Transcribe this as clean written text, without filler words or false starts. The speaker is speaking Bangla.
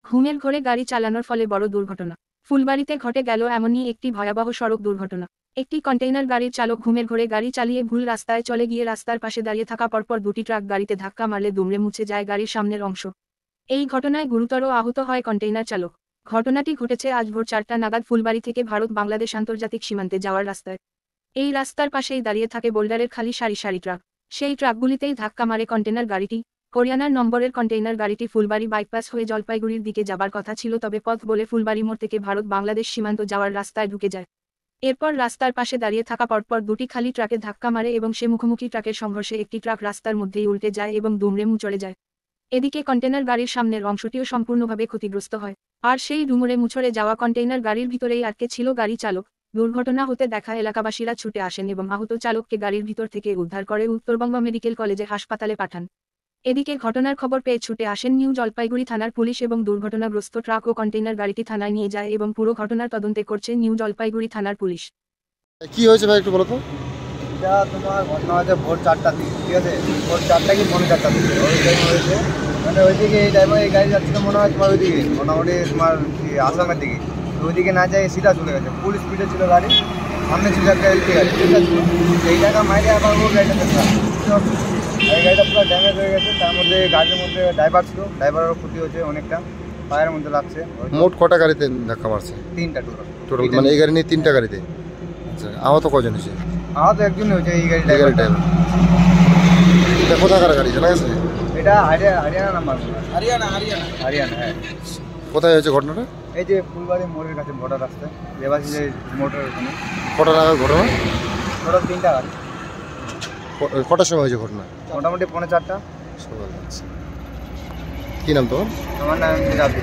ঘুমের ঘোরে গাড়ি চালানোর ফলে বড় দুর্ঘটনা। ফুলবাড়িতে ঘটে গেল এমনই একটি ভয়াবহ সড়ক দুর্ঘটনা। একটি কন্টেইনার গাড়ির চালক ঘুমের ঘোরে গাড়ি চালিয়ে ভুল রাস্তায় চলে গিয়ে রাস্তার পাশে দাঁড়িয়ে থাকা পরপর দুটি ট্রাক গাড়িতে ধাক্কা মারলে দুমড়ে মুছে যায় গাড়ির সামনের অংশ। এই ঘটনায় গুরুতর আহত হয় কন্টেইনার চালক। ঘটনাটি ঘটেছে আজ ভোর 4টা নাগাদ ফুলবাড়ি থেকে ভারত বাংলাদেশ আন্তর্জাতিক সীমান্তে যাওয়ার রাস্তায়। এই রাস্তার পাশেই দাঁড়িয়ে থাকে বোল্ডারের খালি সারি সারি ট্রাক। সেই ট্রাকগুলিতেই ধাক্কা মারে কন্টেইনার গাড়িটি। হরিয়ানার নম্বরের কন্টেইনার গাড়িটি ফুলবাড়ি বাইপাস হয়ে জলপাইগুড়ির দিকে যাবার কথা ছিল, তবে পথ বলে ফুলবাড়ি মোড় থেকে ভারত বাংলাদেশ সীমান্ত যাওয়ার রাস্তায় ঢুকে যায়। এরপর রাস্তার পাশে দাঁড়িয়ে থাকা পরপর দুটি খালি ট্রাকে ধাক্কা মারে এবং সে মুখোমুখি ট্রাকের সংঘর্ষে একটি ট্রাক রাস্তার মধ্যেই উল্টে যায় এবং দুমড়ে মুচড়ে যায়। এদিকে কন্টেইনার গাড়ির সামনের অংশটিও সম্পূর্ণভাবে ক্ষতিগ্রস্ত হয়। আর সেই দুমড়ে মুচড়ে যাওয়া কন্টেইনার গাড়ির ভিতরেই আটকে ছিল গাড়ি চালক। দুর্ঘটনা হতে দেখা এলাকাবাসীরা ছুটে আসেন এবং আহত চালককে গাড়ির ভিতর থেকে উদ্ধার করে উত্তরবঙ্গ মেডিকেল কলেজে হাসপাতালে পাঠান। এদিকে ঘটনার খবর পেয়ে ছুটে আসেন নিউ জলপাইগুড়ি থানার পুলিশ এবং দুর্ঘটনাগ্রস্ত ট্রাক ও কন্টেইনার গাড়িটি থানায় নিয়ে যায় এবং পুরো ঘটনার তদন্তে করছে নিউ জলপাইগুড়ি থানার পুলিশ। কি হয়েছে ভাই একটু বলো তো। এটা তোমার ঘটনা হয়েছে ভোর 4টার দিকে, ঠিক আছে? ভোর 4টা কি পৌনে 4টার দিকে ওই টাইম হয়েছে। মানে ওইদিকে এই টাইমে এই গাড়ি যাচ্ছিল মনে হয় তোমার ওইদিকে মোটামুটি তোমার আসামের দিকে। তো ওইদিকে না যায় সিধা চলে গেছে, ফুল স্পিডে ছিল গাড়ি। সামনে ছিল একটা এলটি গাড়ি, ঠিক আছে? এই জায়গা মাইরে আবার ও গাড়িটা এই গাড়িটা পুরো ড্যামেজ হয়ে গেছে। তার মধ্যে গাড়ির মধ্যে ড্রাইভার ছিল, ড্রাইভারেরও ক্ষতি হয়েছে অনেকটা, পায়ের মধ্যে লাগছে। মোট কটা গাড়িতে ধাক্কা মারছে? 3টা টোটাল। মানে এই গাড়ি নিয়ে 3টা গাড়িতে। আচ্ছা, আহত কজন হয়েছে? তো একজনই হয়েছে, এই গাড়ি এই গাড়ি ড্রাইভার। এটা কোথাকার গাড়ি জানা গেছে? এটা হরিয়ানা নাম্বার। হরিয়ানা, হ্যাঁ। কোথায় হয়েছে ঘটনাটা? এই যে ফুলবাড়ি মোড়ের কাছে বর্ডার রাস্তায় দেবাশী যে মোটর ওখানে। কটা নাগাদ ঘটনা? টোটাল 3টা গাড়ি। কটার সময় হয়েছে ঘটনা? মোটামুটি পৌনে 4টা। সকাল। আচ্ছা, কী নাম তোমার? আমার নাম মিরাজ।